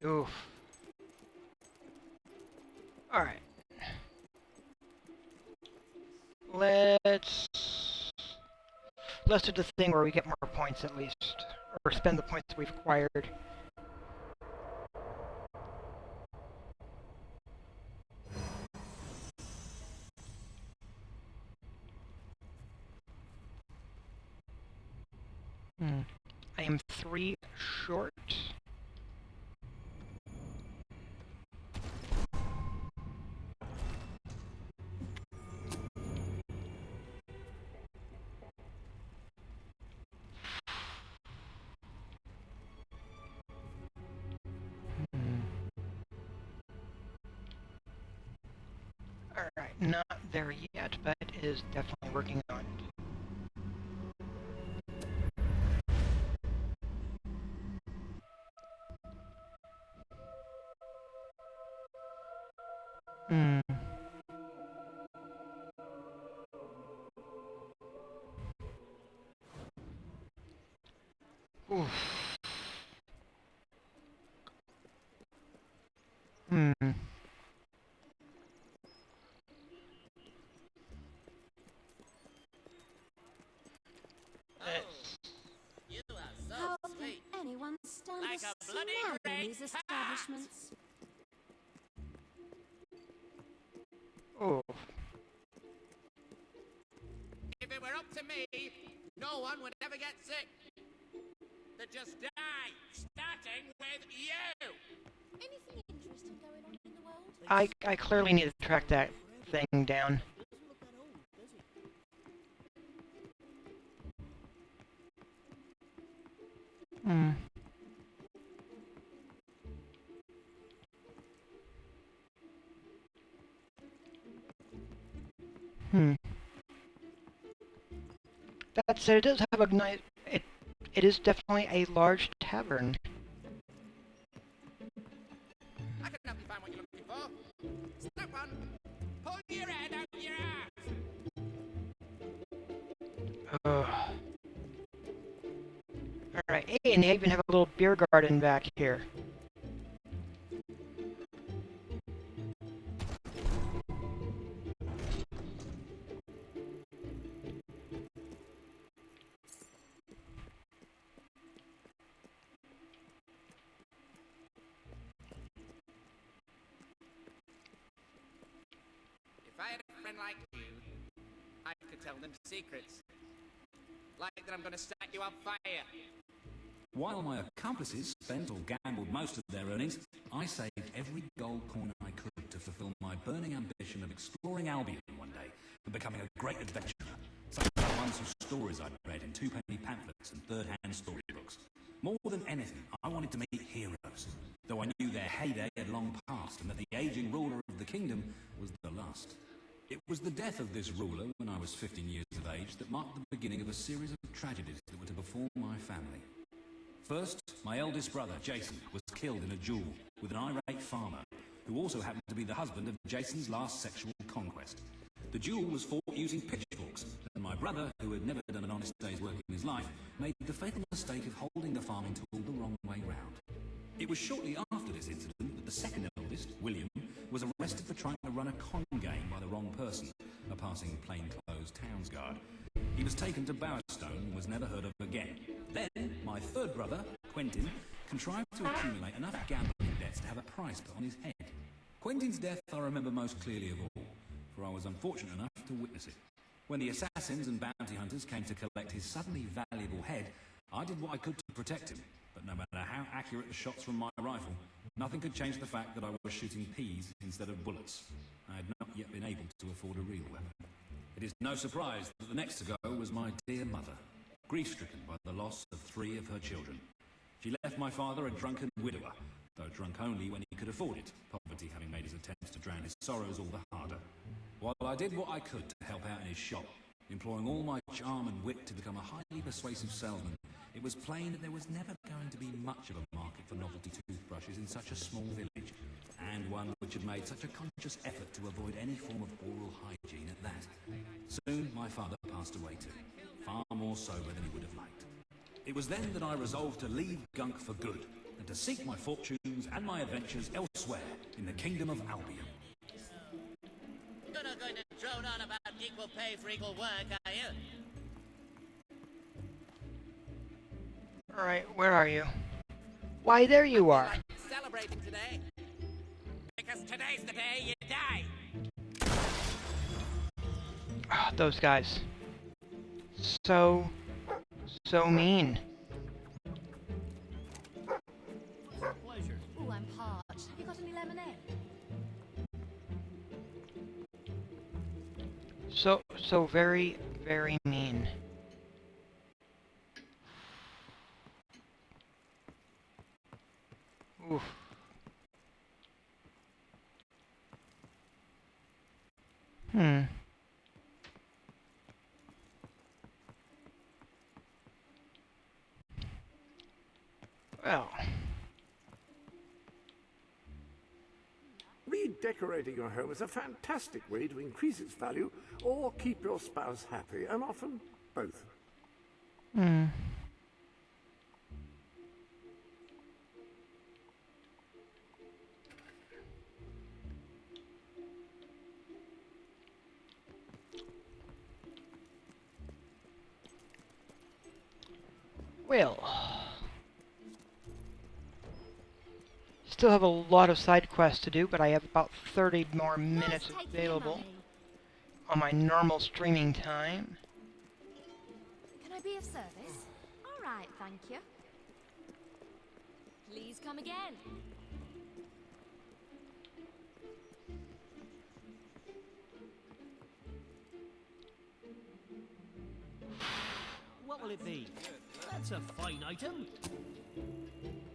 Oof. Alright. Let's do the thing where we get more points at least. Or spend the points that we've acquired. I am 3 short. Alright, not there yet, but it is definitely working on it. Oof. How can anyone stand like a bloody smell in these establishments? Oh. If it were up to me, no one would ever get sick. They'd just die, starting with you. Anything interesting going on in the world? I clearly need to track that thing down. That said, it does have a nice... It is definitely a large tavern. I can help you find what you're looking for. Step one, pull your head out your ass. Alright, hey, and they even have a little beer garden back here. If I had a friend like you, I could tell them secrets. Like that I'm gonna set you on fire. While my accomplices spent or gambled most of their earnings, I saved every gold coin I could to fulfill my burning ambition of exploring Albion one day and becoming a great adventurer, such as the ones whose stories I'd read in two-penny pamphlets and third-hand storybooks. More than anything, I wanted to meet heroes, though I knew their heyday had long passed and that the aging ruler of the kingdom was the last. It was the death of this ruler when I was 15 years of age that marked the beginning of a series of tragedies that were to befall my family. First, my eldest brother, Jason, was killed in a duel with an irate farmer, who also happened to be the husband of Jason's last sexual conquest. The duel was fought using pitchforks, and my brother, who had never done an honest day's work in his life, made the fatal mistake of holding the farming tool the wrong way round. It was shortly after this incident that the second eldest, William, was arrested for trying to run a con game by the wrong person, a passing plainclothes towns guard. He was taken to Bowerstone and was never heard of again. Then, my third brother, Quentin, contrived to accumulate enough gambling debts to have a price put on his head. Quentin's death I remember most clearly of all, for I was unfortunate enough to witness it. When the assassins and bounty hunters came to collect his suddenly valuable head, I did what I could to protect him, but no matter how accurate the shots from my rifle, nothing could change the fact that I was shooting peas instead of bullets. I had not yet been able to afford a real weapon. It is no surprise that the next to go was my dear mother, grief-stricken by the loss of 3 of her children. She left my father a drunken widower, though drunk only when he could afford it, poverty having made his attempts to drown his sorrows all the harder. While I did what I could to help out in his shop, employing all my charm and wit to become a highly persuasive salesman, it was plain that there was never going to be much of a market for novelty toothbrushes in such a small village, and one which had made such a conscious effort to avoid any form of oral hygiene at that. Soon my father passed away too, far more sober than he would have liked. It was then that I resolved to leave Gunk for good, and to seek my fortunes and my adventures elsewhere in the kingdom of Albion. You're not going to drone on about equal pay for equal work, are you? Alright, where are you? Why, there you are. Like celebrating today. Because today's the day you die. Ah, those guys. So mean. Pleasure. Ooh, I'm parched. Have you got any lemonade? So very, very mean. Oof. Well. Redecorating your home is a fantastic way to increase its value or keep your spouse happy, and often both. Well. Still have a lot of side quests to do, but I have about 30 more minutes Let's take the available money. on my normal streaming time. Can I be of service? All right, thank you. Please come again. What will it be? That's a fine item.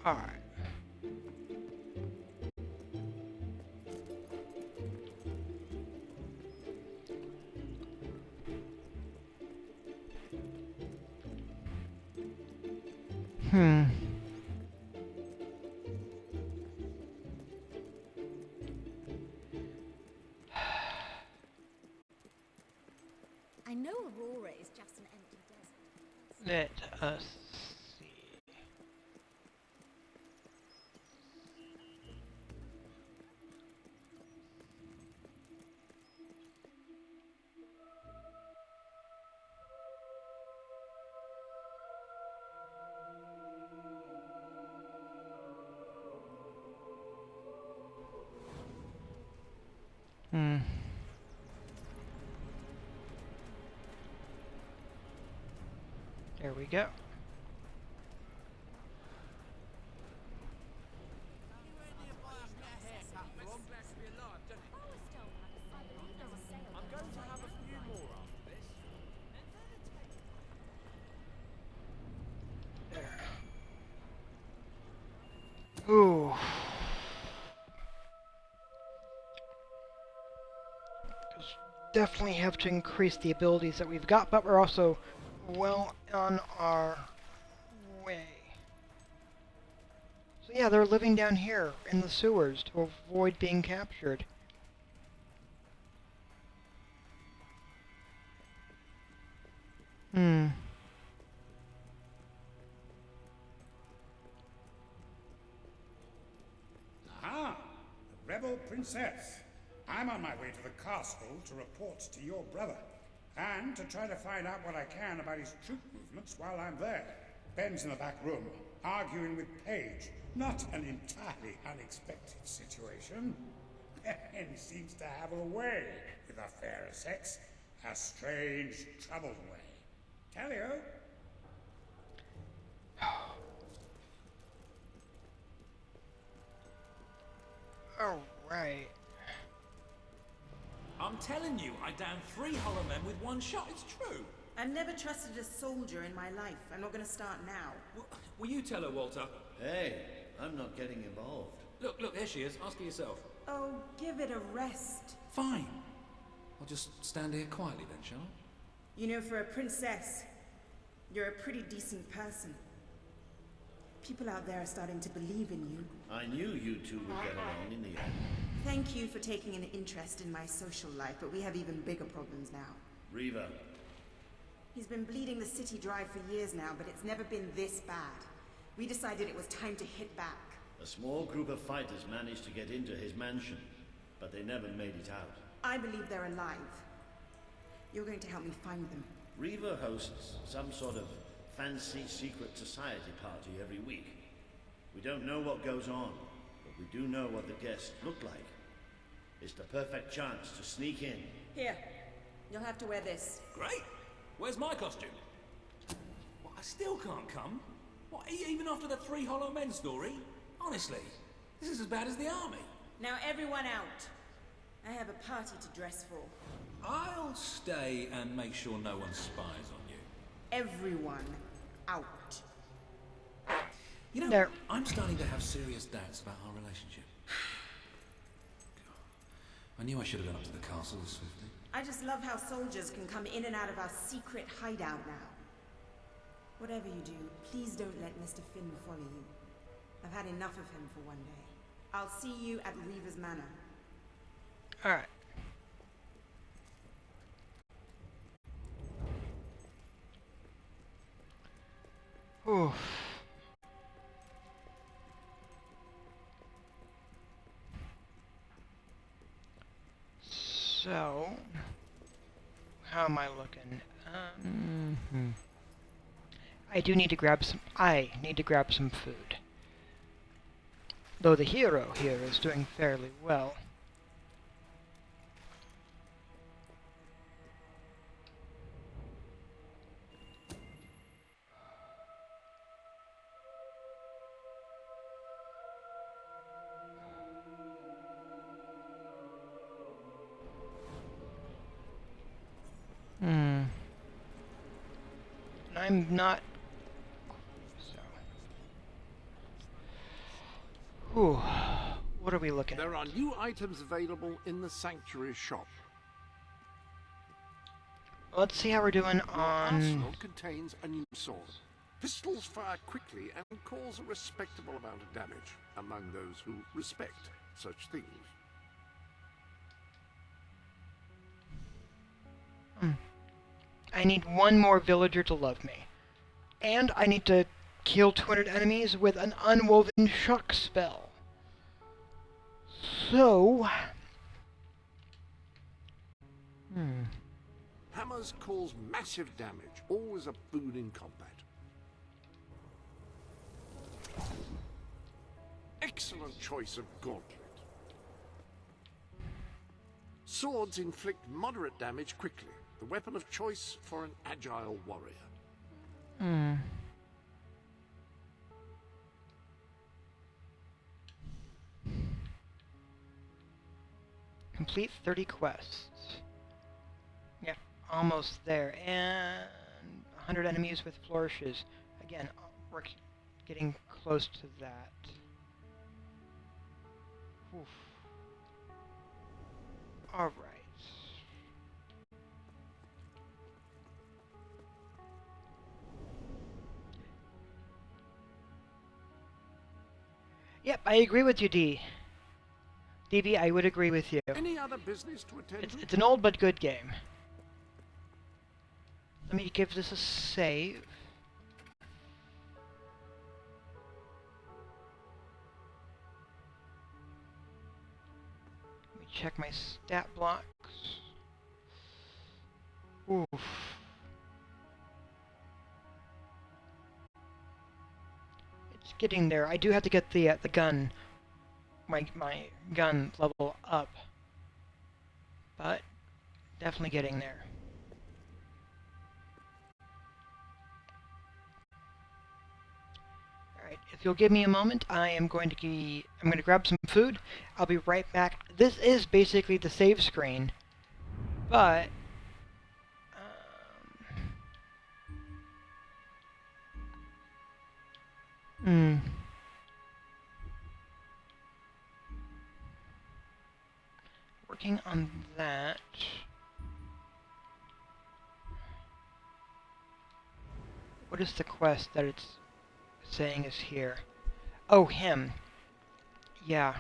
Alright. I know Aurora is just an empty desert. Let us see. There we go. Ooh. Definitely have to increase the abilities that we've got, but we're also well on our way. So yeah, they're living down here in the sewers to avoid being captured. Ah, the rebel princess. I'm on my way to the castle to report to your brother, and to try to find out what I can about his troop movements while I'm there. Ben's in the back room, arguing with Paige. Not an entirely unexpected situation. Ben seems to have a way with the fairer sex. A strange, troubled way. Tell you. Alright. I'm telling you, I downed 3 hollow men with one shot. It's true. I've never trusted a soldier in my life. I'm not going to start now. Will you tell her, Walter? Hey, I'm not getting involved. Look, there she is. Ask her yourself. Oh, give it a rest. Fine. I'll just stand here quietly then, shall I? You know, for a princess, you're a pretty decent person. People out there are starting to believe in you. I knew you two would get along in the end. Thank you for taking an interest in my social life, but we have even bigger problems now. Reva, He's been bleeding the city dry for years now, but it's never been this bad. we decided it was time to hit back. A small group of fighters managed to get into his mansion, but they never made it out. I believe they're alive. You're going to help me find them. Reaver hosts some sort of fancy secret society party every week. We don't know what goes on, but we do know what the guests look like. It's the perfect chance to sneak in. Here, you'll have to wear this. Great. Where's my costume? What, I still can't come? What, even after the 3 Hollow Men story? Honestly, this is as bad as the army. Now everyone out. I have a party to dress for. I'll stay and make sure no one spies on you. Everyone out. You know, There. I'm starting to have serious doubts about our relationship. I knew I should have gone up to the castle as swiftly. I just love how soldiers can come in and out of our secret hideout now. Whatever you do, please don't let Mr. Finn follow you. I've had enough of him for one day. I'll see you at Reaver's Manor. Alright. Oof. So, how am I looking? I need to grab some food. Though the hero here is doing fairly well. I'm not... So... Whew. What are we looking at? There are new items available in the Sanctuary shop. Let's see how we're doing Your on... arsenal contains a new sword. Pistols fire quickly and cause a respectable amount of damage among those who respect such things. I need one more villager to love me. And I need to kill 200 enemies with an unwoven shock spell. So... Hammers cause massive damage, always a boon in combat. Excellent choice of gauntlet. Swords inflict moderate damage quickly. The weapon of choice for an agile warrior. Complete 30 quests. Yeah, almost there. And 100 enemies with flourishes. Again, we're getting close to that. Oof. Alright. Yep, I agree with you, DB, I would agree with you. Any other business to attend to? It's an old but good game. Let me give this a save. Let me check my stat blocks. Oof. It's getting there. I do have to get the gun, my gun level up, but definitely getting there. Alright, if you'll give me a moment, I'm going to grab some food. I'll be right back. This is basically the save screen, but working on that. What is the quest that it's saying is here? Oh, him. Yeah.